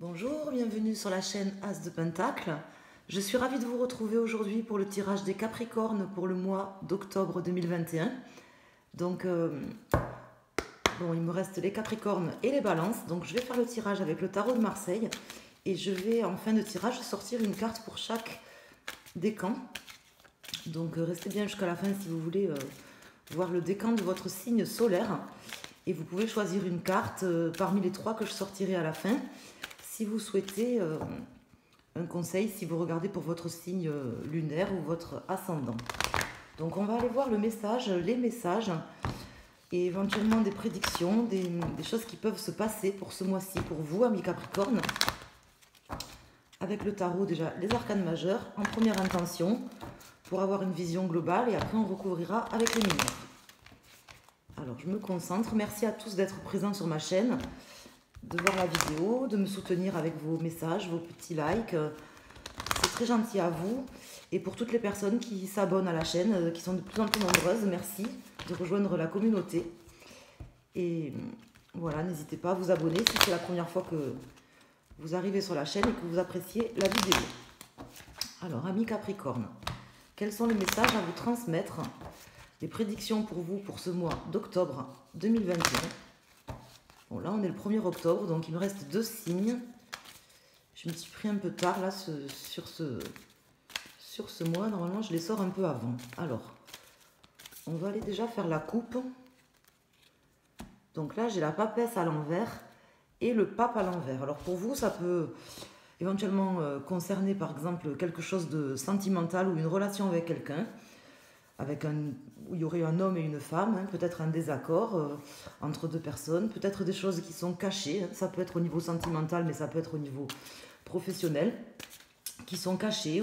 Bonjour, bienvenue sur la chaîne As de Pentacle. Je suis ravie de vous retrouver aujourd'hui pour le tirage des Capricornes pour le mois d'octobre 2021. Donc, il me reste les Capricornes et les Balances. Donc, je vais faire le tirage avec le tarot de Marseille. Et je vais, en fin de tirage, sortir une carte pour chaque décan. Donc, restez bien jusqu'à la fin si vous voulez voir le décan de votre signe solaire. Et vous pouvez choisir une carte parmi les trois que je sortirai à la fin. Si vous souhaitez un conseil, si vous regardez pour votre signe lunaire ou votre ascendant. Donc on va aller voir le message, les messages et éventuellement des prédictions, des choses qui peuvent se passer pour ce mois-ci pour vous, amis Capricorne. Avec le tarot déjà, les arcanes majeurs en première intention pour avoir une vision globale et après on recouvrira avec les mineurs. Alors je me concentre, merci à tous d'être présents sur ma chaîne, de voir la vidéo, de me soutenir avec vos messages, vos petits likes. C'est très gentil à vous. Et pour toutes les personnes qui s'abonnent à la chaîne, qui sont de plus en plus nombreuses, merci de rejoindre la communauté. Et voilà, n'hésitez pas à vous abonner si c'est la première fois que vous arrivez sur la chaîne et que vous appréciez la vidéo. Alors, amis Capricorne, quels sont les messages à vous transmettre? Les prédictions pour vous pour ce mois d'octobre 2021. Bon, là, on est le 1er octobre, donc il me reste 2 signes. Je me suis pris un peu tard, là, sur ce mois. Normalement, je les sors un peu avant. Alors, on va aller déjà faire la coupe. Donc là, j'ai la papesse à l'envers et le pape à l'envers. Alors, pour vous, ça peut éventuellement concerner, par exemple, quelque chose de sentimental ou une relation avec quelqu'un. Où il y aurait un homme et une femme, hein, peut-être un désaccord entre deux personnes, peut-être des choses qui sont cachées, hein, ça peut être au niveau sentimental, mais ça peut être au niveau professionnel, qui sont cachées,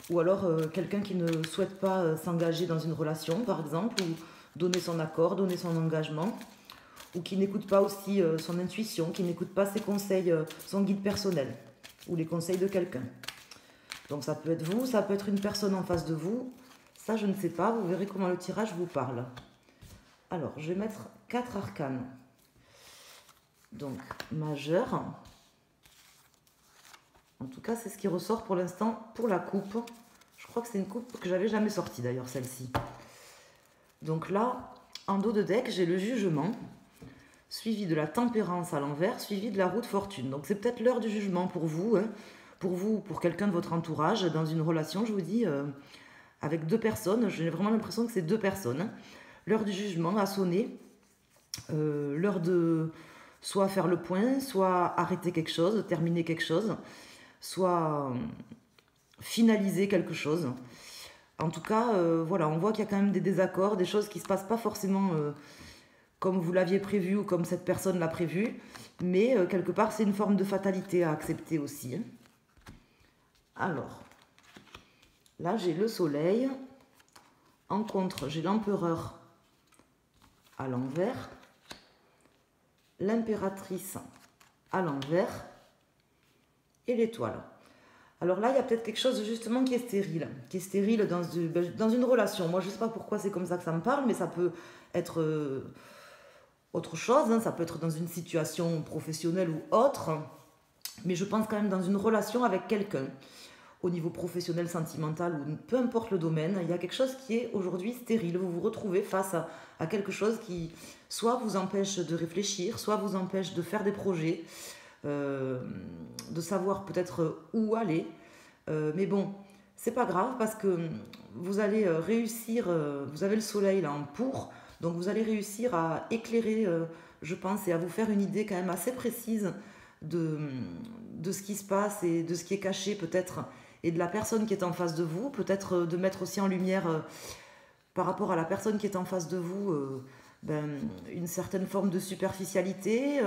ou alors quelqu'un qui ne souhaite pas s'engager dans une relation, par exemple, ou donner son accord, donner son engagement, ou qui n'écoute pas aussi son intuition, qui n'écoute pas ses conseils, son guide personnel, ou les conseils de quelqu'un. Donc ça peut être vous, ça peut être une personne en face de vous. Ça, je ne sais pas. Vous verrez comment le tirage vous parle. Alors, je vais mettre 4 arcanes. Donc, majeur. En tout cas, c'est ce qui ressort pour l'instant pour la coupe. Je crois que c'est une coupe que j'avais jamais sortie, d'ailleurs, celle-ci. Donc là, en dos de deck, j'ai le jugement, suivi de la tempérance à l'envers, suivi de la roue de fortune. Donc, c'est peut-être l'heure du jugement pour vous, hein, pour vous, pour quelqu'un de votre entourage, dans une relation, je vous dis... avec 2 personnes, j'ai vraiment l'impression que c'est 2 personnes. L'heure du jugement a sonné, l'heure de soit faire le point, soit arrêter quelque chose, terminer quelque chose, soit finaliser quelque chose. En tout cas, voilà, on voit qu'il y a quand même des désaccords, des choses qui ne se passent pas forcément comme vous l'aviez prévu ou comme cette personne l'a prévu, mais quelque part, c'est une forme de fatalité à accepter aussi. Alors... là, j'ai le soleil. En contre, j'ai l'empereur à l'envers. L'impératrice à l'envers. Et l'étoile. Alors là, il y a peut-être quelque chose justement qui est stérile. Qui est stérile dans une relation. Moi, je ne sais pas pourquoi c'est comme ça que ça me parle, mais ça peut être autre chose. Hein. Ça peut être dans une situation professionnelle ou autre. Mais je pense quand même dans une relation avec quelqu'un. Au niveau professionnel, sentimental ou peu importe le domaine, il y a quelque chose qui est aujourd'hui stérile. Vous vous retrouvez face à quelque chose qui soit vous empêche de réfléchir, soit vous empêche de faire des projets, de savoir peut-être où aller. Mais bon, c'est pas grave parce que vous allez réussir, vous avez le soleil là en pour, donc vous allez réussir à éclairer, je pense, et à vous faire une idée quand même assez précise de ce qui se passe et de ce qui est caché peut-être, et de la personne qui est en face de vous, peut-être de mettre aussi en lumière par rapport à la personne qui est en face de vous une certaine forme de superficialité,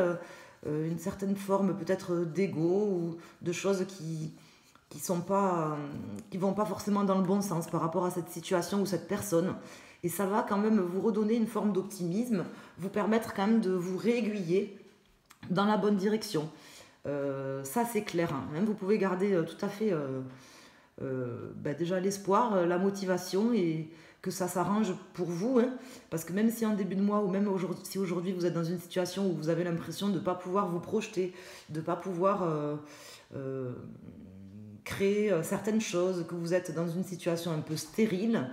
une certaine forme peut-être d'ego ou de choses qui vont pas forcément dans le bon sens par rapport à cette situation ou cette personne. Et ça va quand même vous redonner une forme d'optimisme, vous permettre quand même de vous réaiguiller dans la bonne direction. Ça c'est clair, hein. Vous pouvez garder tout à fait déjà l'espoir, la motivation et que ça s'arrange pour vous, hein, parce que même si en début de mois ou même si aujourd'hui vous êtes dans une situation où vous avez l'impression de ne pas pouvoir vous projeter, de ne pas pouvoir créer certaines choses, que vous êtes dans une situation un peu stérile,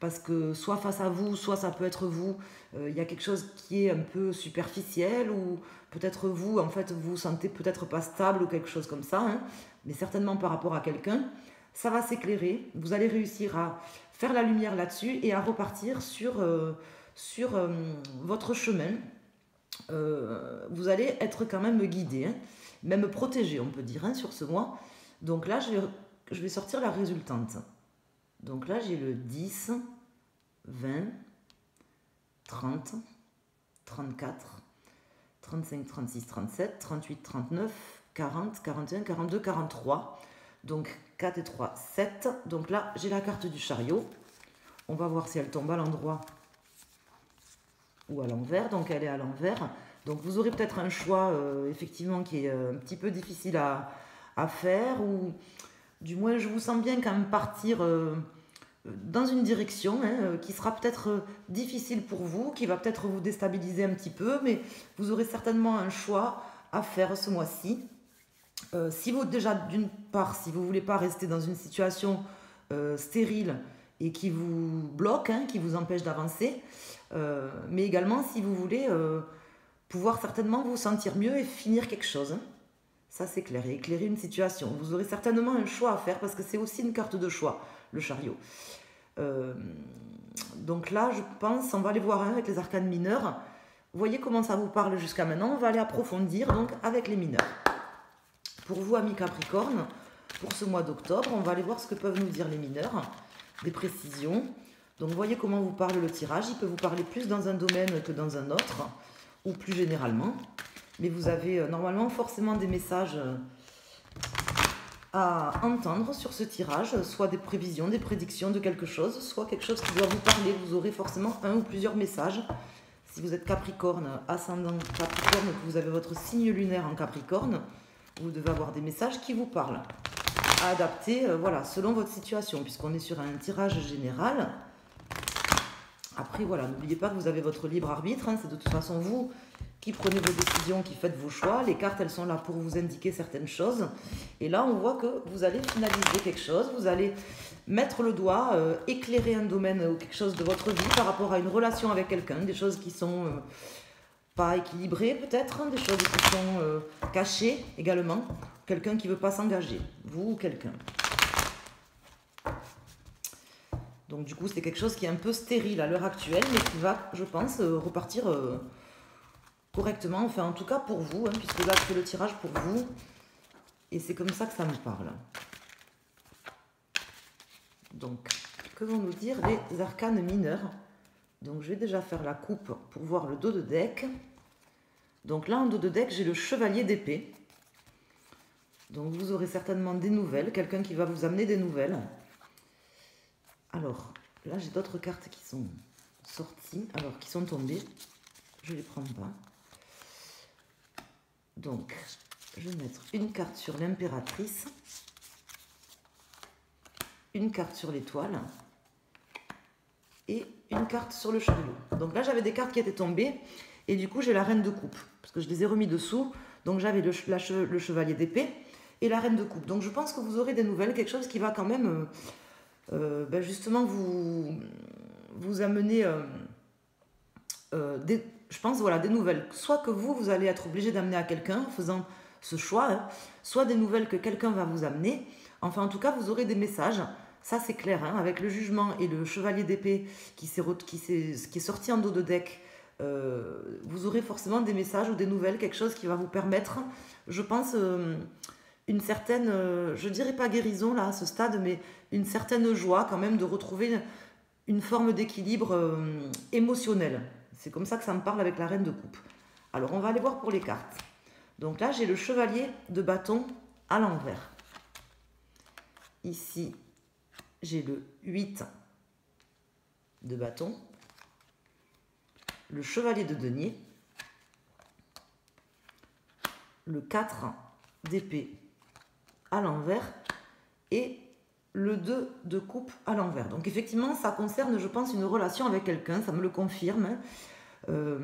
parce que soit face à vous, soit ça peut être vous, il y a quelque chose qui est un peu superficiel, ou peut-être vous, en fait, vous vous sentez peut-être pas stable ou quelque chose comme ça, hein, mais certainement par rapport à quelqu'un, ça va s'éclairer, vous allez réussir à faire la lumière là-dessus et à repartir sur votre chemin. Vous allez être quand même guidé, hein, même protégé, on peut dire, hein, sur ce mois. Donc là, je vais sortir la résultante. Donc là, j'ai le 10, 20, 30, 34, 35, 36, 37, 38, 39, 40, 41, 42, 43. Donc 4 et 3, 7. Donc là, j'ai la carte du chariot. On va voir si elle tombe à l'endroit ou à l'envers. Donc elle est à l'envers. Donc vous aurez peut-être un choix, effectivement, qui est un petit peu difficile à faire. Ou du moins, je vous sens bien quand même partir dans une direction, hein, qui sera peut-être difficile pour vous, qui va peut-être vous déstabiliser un petit peu, mais vous aurez certainement un choix à faire ce mois-ci. Si vous, déjà, d'une part, si vous ne voulez pas rester dans une situation stérile et qui vous bloque, hein, qui vous empêche d'avancer, mais également si vous voulez pouvoir certainement vous sentir mieux et finir quelque chose. Hein. Ça, c'est clair, et éclairer une situation. Vous aurez certainement un choix à faire parce que c'est aussi une carte de choix, le chariot. Donc là, je pense, on va aller voir avec les arcanes mineurs. Vous voyez comment ça vous parle jusqu'à maintenant. On va aller approfondir donc avec les mineurs. Pour vous, amis Capricorne, pour ce mois d'octobre, on va aller voir ce que peuvent nous dire les mineurs, des précisions. Donc, vous voyez comment vous parle le tirage. Il peut vous parler plus dans un domaine que dans un autre, ou plus généralement. Mais vous avez normalement forcément des messages à entendre sur ce tirage, soit des prévisions, des prédictions de quelque chose, soit quelque chose qui doit vous parler. Vous aurez forcément un ou plusieurs messages. Si vous êtes Capricorne, ascendant Capricorne, que vous avez votre signe lunaire en Capricorne, vous devez avoir des messages qui vous parlent, à adapter voilà, selon votre situation, puisqu'on est sur un tirage général. Après, voilà, n'oubliez pas que vous avez votre libre arbitre, hein, c'est de toute façon vous qui prenez vos décisions, qui faites vos choix. Les cartes, elles sont là pour vous indiquer certaines choses. Et là, on voit que vous allez finaliser quelque chose, vous allez mettre le doigt, éclairer un domaine ou quelque chose de votre vie par rapport à une relation avec quelqu'un, des choses qui sont pas équilibrées peut-être, hein, des choses qui sont cachées également. Quelqu'un qui ne veut pas s'engager, vous ou quelqu'un. Donc du coup, c'est quelque chose qui est un peu stérile à l'heure actuelle, mais qui va, je pense, repartir correctement. Enfin, en tout cas pour vous, hein, puisque là, je fais le tirage pour vous. Et c'est comme ça que ça me parle. Donc, que vont nous dire les arcanes mineurs? Donc, je vais déjà faire la coupe pour voir le dos de deck. Donc là, en dos de deck, j'ai le chevalier d'épée. Donc, vous aurez certainement des nouvelles. Quelqu'un qui va vous amener des nouvelles. Alors, là, j'ai d'autres cartes qui sont sorties. Alors, qui sont tombées. Je ne les prends pas. Donc, je vais mettre une carte sur l'impératrice. Une carte sur l'étoile. Et une carte sur le chariot. Donc là, j'avais des cartes qui étaient tombées. Et du coup, j'ai la reine de coupe. Parce que je les ai remis dessous. Donc, j'avais le chevalier d'épée et la reine de coupe. Donc, je pense que vous aurez des nouvelles. Quelque chose qui va quand même... justement vous amener je pense voilà, des nouvelles, soit que vous allez être obligé d'amener à quelqu'un en faisant ce choix, hein, soit des nouvelles que quelqu'un va vous amener. Enfin, en tout cas, vous aurez des messages, ça c'est clair, hein, avec le jugement et le chevalier d'épée qui est sorti en dos de deck. Vous aurez forcément des messages ou des nouvelles, quelque chose qui va vous permettre, je pense, une certaine, je dirais pas guérison là à ce stade, mais une certaine joie quand même de retrouver une forme d'équilibre émotionnel. C'est comme ça que ça me parle avec la reine de coupe. Alors on va aller voir pour les cartes. Donc là j'ai le chevalier de bâton à l'envers. Ici j'ai le 8 de bâton, le chevalier de denier, le 4 d'épée à l'envers et le 2 de coupe à l'envers. Donc effectivement, ça concerne, je pense, une relation avec quelqu'un, ça me le confirme. Là,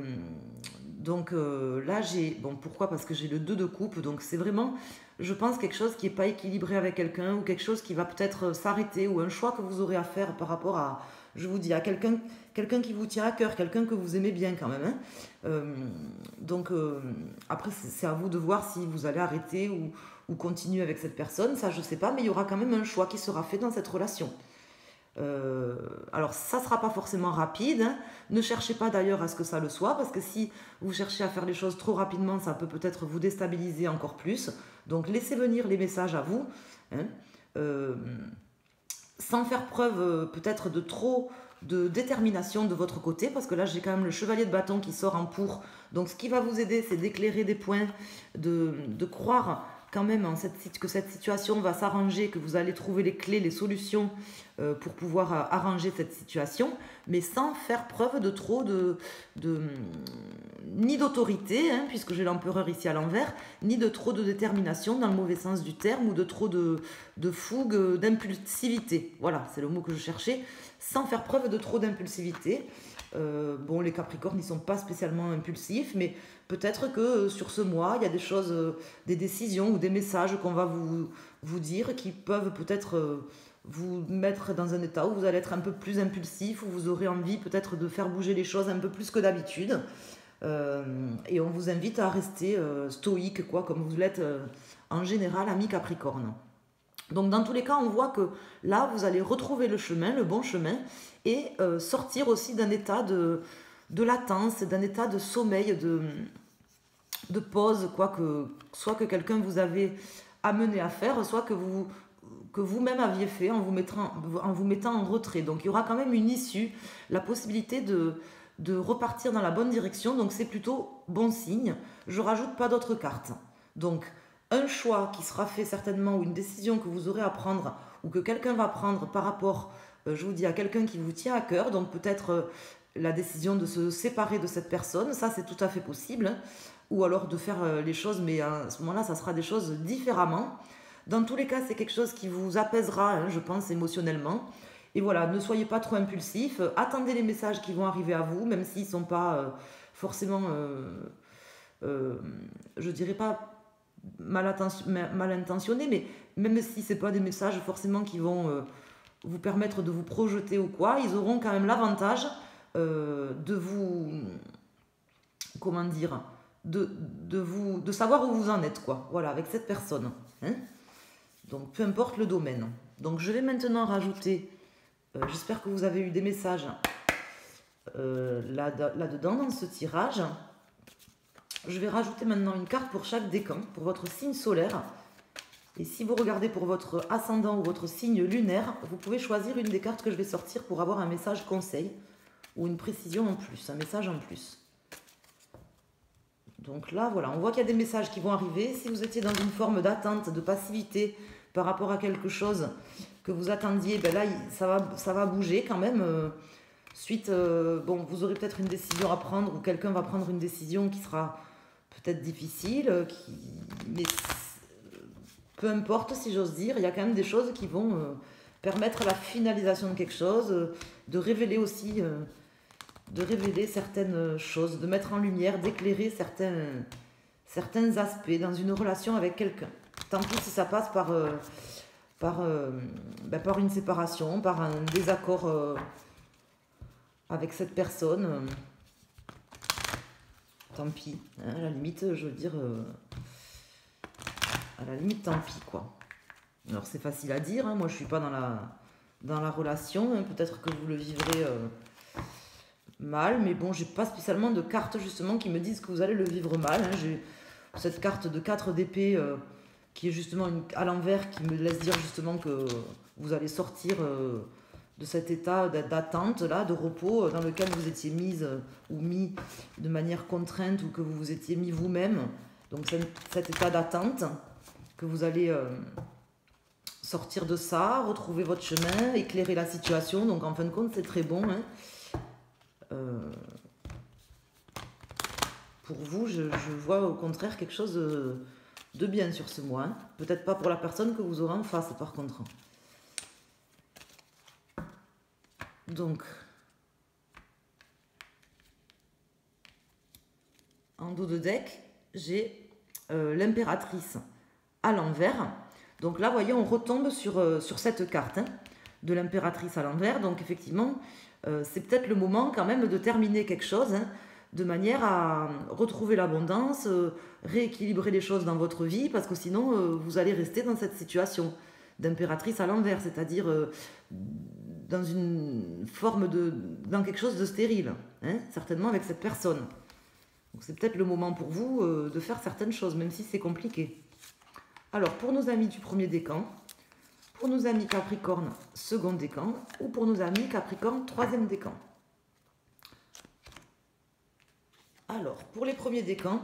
j'ai... Bon, pourquoi? Parce que j'ai le 2 de coupe, donc c'est vraiment, je pense, quelque chose qui n'est pas équilibré avec quelqu'un, ou quelque chose qui va peut-être s'arrêter, ou un choix que vous aurez à faire par rapport à, je vous dis, à quelqu'un qui vous tient à cœur, quelqu'un que vous aimez bien quand même. Après, c'est à vous de voir si vous allez arrêter ou continuer avec cette personne, ça je sais pas, mais il y aura quand même un choix qui sera fait dans cette relation. Alors ça sera pas forcément rapide, hein. Ne cherchez pas d'ailleurs à ce que ça le soit, parce que si vous cherchez à faire les choses trop rapidement, ça peut peut-être vous déstabiliser encore plus. Donc laissez venir les messages à vous, hein. Sans faire preuve peut-être de trop de détermination de votre côté, parce que là j'ai quand même le chevalier de bâton qui sort en pour. Donc ce qui va vous aider, c'est d'éclairer des points, de croire quand même que cette situation va s'arranger, que vous allez trouver les clés, les solutions pour pouvoir arranger cette situation, mais sans faire preuve de trop ni d'autorité, hein, puisque j'ai l'empereur ici à l'envers, ni de trop de détermination dans le mauvais sens du terme, ou de trop de fougue, d'impulsivité. Voilà, c'est le mot que je cherchais, sans faire preuve de trop d'impulsivité. Bon, les Capricornes, ils ne sont pas spécialement impulsifs, mais peut-être que sur ce mois, il y a des choses, des décisions ou des messages qu'on va vous dire qui peuvent peut-être vous mettre dans un état où vous allez être un peu plus impulsif, où vous aurez envie peut-être de faire bouger les choses un peu plus que d'habitude. Et on vous invite à rester stoïque, quoi, comme vous l'êtes en général, ami Capricorne. Donc dans tous les cas, on voit que là, vous allez retrouver le chemin, le bon chemin, et sortir aussi d'un état de latence, d'un état de sommeil, de pause, quoi, soit que quelqu'un vous avait amené à faire, soit que vous-même aviez fait en vous mettant en retrait. Donc il y aura quand même une issue, la possibilité de repartir dans la bonne direction, donc c'est plutôt bon signe. Je rajoute pas d'autres cartes. Donc un choix qui sera fait certainement, ou une décision que vous aurez à prendre, ou que quelqu'un va prendre par rapport, je vous dis, à quelqu'un qui vous tient à cœur, donc peut-être la décision de se séparer de cette personne, ça c'est tout à fait possible, hein. Ou alors de faire les choses, mais à ce moment-là, ça sera des choses différemment. Dans tous les cas, c'est quelque chose qui vous apaisera, hein, je pense, émotionnellement. Et voilà, ne soyez pas trop impulsif, attendez les messages qui vont arriver à vous, même s'ils ne sont pas forcément, je dirais pas mal intentionnés, mais même si ce n'est pas des messages forcément qui vont vous permettre de vous projeter ou quoi, ils auront quand même l'avantage de vous, comment dire, de savoir où vous en êtes, quoi, voilà, avec cette personne, hein. Donc peu importe le domaine. Donc je vais maintenant rajouter, j'espère que vous avez eu des messages là-dedans dans ce tirage. Je vais rajouter maintenant une carte pour chaque décan, pour votre signe solaire. Et si vous regardez pour votre ascendant ou votre signe lunaire, vous pouvez choisir une des cartes que je vais sortir pour avoir un message conseil ou une précision en plus, un message en plus. Donc là, voilà, on voit qu'il y a des messages qui vont arriver. Si vous étiez dans une forme d'attente, de passivité par rapport à quelque chose que vous attendiez, ben là, ça va bouger quand même. Bon, vous aurez peut-être une décision à prendre, ou quelqu'un va prendre une décision qui sera peut-être difficile, mais peu importe, si j'ose dire, il y a quand même des choses qui vont permettre la finalisation de quelque chose, de révéler aussi, de révéler certaines choses, de mettre en lumière, d'éclairer certains aspects dans une relation avec quelqu'un. Tant pis si ça passe par une séparation, par un désaccord avec cette personne. Tant pis, hein, à la limite, je veux dire, à la limite, tant pis, quoi. Alors c'est facile à dire, hein, moi je suis pas dans la relation, hein, peut-être que vous le vivrez mal, mais bon, j'ai pas spécialement de cartes justement qui me disent que vous allez le vivre mal, hein. J'ai cette carte de 4 d'épée qui est justement à l'envers, qui me laisse dire justement que vous allez sortir de cet état d'attente, là, de repos dans lequel vous étiez mise ou mis de manière contrainte, ou que vous vous étiez mis vous-même. Donc cet état d'attente, que vous allez sortir de ça, retrouver votre chemin, éclairer la situation. Donc en fin de compte, c'est très bon, hein. Pour vous, je vois au contraire quelque chose de bien sur ce mois, hein. Peut-être pas pour la personne que vous aurez en face, par contre. Donc, en dos de deck, j'ai l'impératrice à l'envers. Donc là, vous voyez, on retombe sur cette carte hein, de l'impératrice à l'envers. Donc effectivement, c'est peut-être le moment quand même de terminer quelque chose, hein, de manière à retrouver l'abondance, rééquilibrer les choses dans votre vie, parce que sinon, vous allez rester dans cette situation d'impératrice à l'envers, c'est-à-dire dans une forme dans quelque chose de stérile, hein, certainement avec cette personne. Donc c'est peut-être le moment pour vous de faire certaines choses, même si c'est compliqué. Alors, pour nos amis du premier décan, pour nos amis Capricorne, second décan, ou pour nos amis Capricorne, troisième décan. Alors, pour les premiers décans,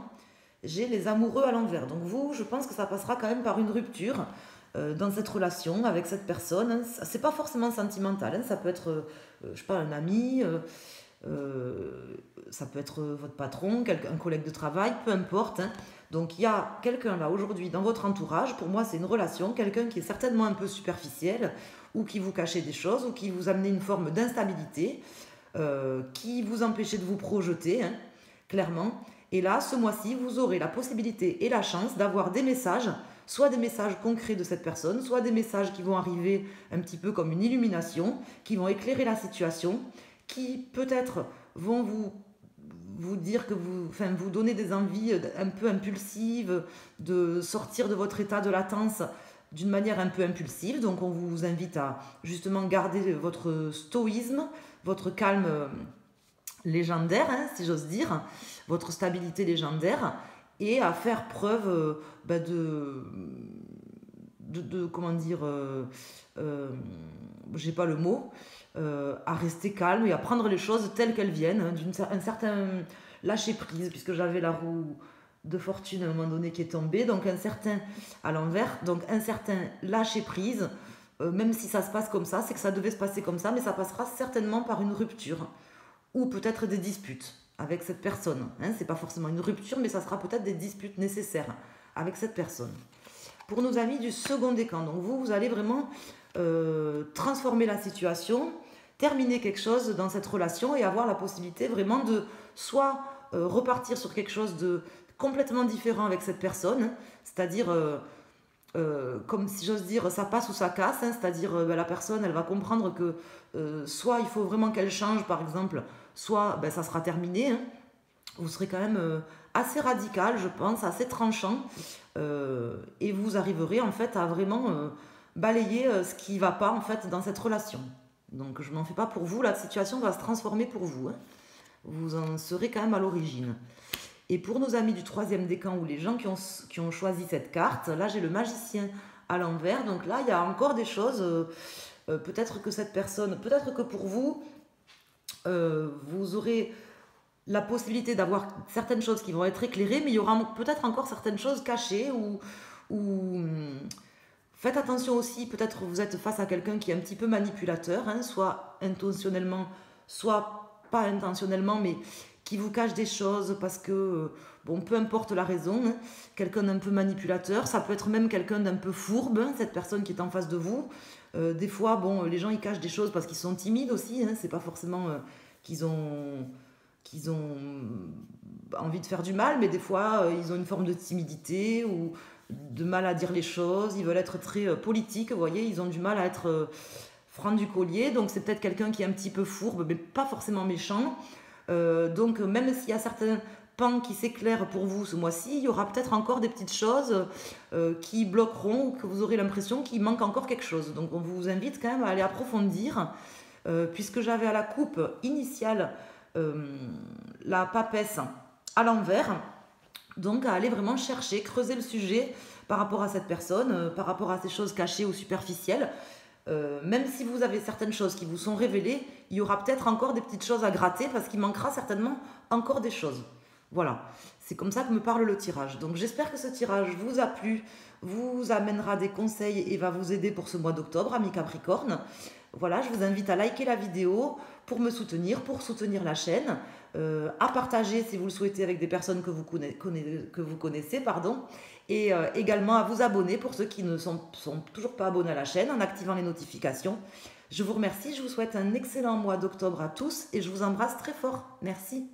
j'ai les amoureux à l'envers. Donc vous, je pense que ça passera quand même par une rupture dans cette relation avec cette personne. Hein. C'est pas forcément sentimental, hein. Ça peut être, je sais pas, un ami, ça peut être votre patron, un collègue de travail, peu importe. Hein. Donc il y a quelqu'un là aujourd'hui dans votre entourage, pour moi c'est une relation, quelqu'un qui est certainement un peu superficiel, ou qui vous cachait des choses, ou qui vous amenait une forme d'instabilité, qui vous empêchait de vous projeter, hein, clairement. Et là, ce mois-ci, vous aurez la possibilité et la chance d'avoir des messages, soit des messages concrets de cette personne, soit des messages qui vont arriver un petit peu comme une illumination, qui vont éclairer la situation, qui peut-être vont vous dire que vous donner des envies un peu impulsives, de sortir de votre état de latence d'une manière un peu impulsive. Donc on vous invite à justement garder votre stoïsme, votre calme légendaire, hein, si j'ose dire, votre stabilité légendaire, et à faire preuve comment dire, j'ai pas le mot, à rester calme et à prendre les choses telles qu'elles viennent, hein, un certain lâcher prise, puisque j'avais la roue de fortune à un moment donné qui est tombée, donc un certain à l'envers, donc un certain lâcher prise, même si ça se passe comme ça, c'est que ça devait se passer comme ça, mais ça passera certainement par une rupture ou peut-être des disputes avec cette personne. Hein, c'est pas forcément une rupture, mais ça sera peut-être des disputes nécessaires avec cette personne. Pour nos amis du second décan, donc vous allez vraiment transformer la situation, terminer quelque chose dans cette relation et avoir la possibilité vraiment de soit repartir sur quelque chose de complètement différent avec cette personne, c'est-à-dire comme si j'ose dire, ça passe ou ça casse, hein, c'est-à-dire la personne, elle va comprendre que soit il faut vraiment qu'elle change, par exemple, soit ça sera terminé. Hein. Vous serez quand même assez radical, je pense, assez tranchant, et vous arriverez en fait à vraiment balayer ce qui ne va pas en fait dans cette relation. Donc je n'en fais pas pour vous, la situation va se transformer pour vous. Hein. Vous en serez quand même à l'origine. Et pour nos amis du troisième décan ou les gens qui ont choisi cette carte, là j'ai le magicien à l'envers. Donc là il y a encore des choses, peut-être que cette personne, peut-être que pour vous, vous aurez la possibilité d'avoir certaines choses qui vont être éclairées, mais il y aura peut-être encore certaines choses cachées ou faites attention aussi, peut-être vous êtes face à quelqu'un qui est un petit peu manipulateur, hein, soit intentionnellement, soit pas intentionnellement, mais qui vous cache des choses parce que, bon, peu importe la raison, hein, quelqu'un d'un peu manipulateur, ça peut être même quelqu'un d'un peu fourbe, hein, cette personne qui est en face de vous. Des fois, bon, les gens ils cachent des choses parce qu'ils sont timides aussi, hein, c'est pas forcément qu'ils ont envie de faire du mal, mais des fois ils ont une forme de timidité ou de mal à dire les choses, ils veulent être très politiques, vous voyez, ils ont du mal à être franc du collier, donc c'est peut-être quelqu'un qui est un petit peu fourbe, mais pas forcément méchant. Donc même s'il y a certains pans qui s'éclairent pour vous ce mois-ci, il y aura peut-être encore des petites choses qui bloqueront ou que vous aurez l'impression qu'il manque encore quelque chose. Donc on vous invite quand même à aller approfondir, puisque j'avais à la coupe initiale la papesse à l'envers, donc à aller vraiment chercher, creuser le sujet par rapport à cette personne, par rapport à ces choses cachées ou superficielles. Même si vous avez certaines choses qui vous sont révélées, il y aura peut-être encore des petites choses à gratter parce qu'il manquera certainement encore des choses. Voilà, c'est comme ça que me parle le tirage. Donc j'espère que ce tirage vous a plu, vous amènera des conseils et va vous aider pour ce mois d'octobre, amis Capricorne. Voilà, je vous invite à liker la vidéo pour me soutenir, pour soutenir la chaîne, à partager si vous le souhaitez avec des personnes que vous connaissez, et également à vous abonner pour ceux qui ne sont toujours pas abonnés à la chaîne en activant les notifications. Je vous remercie, je vous souhaite un excellent mois d'octobre à tous et je vous embrasse très fort. Merci.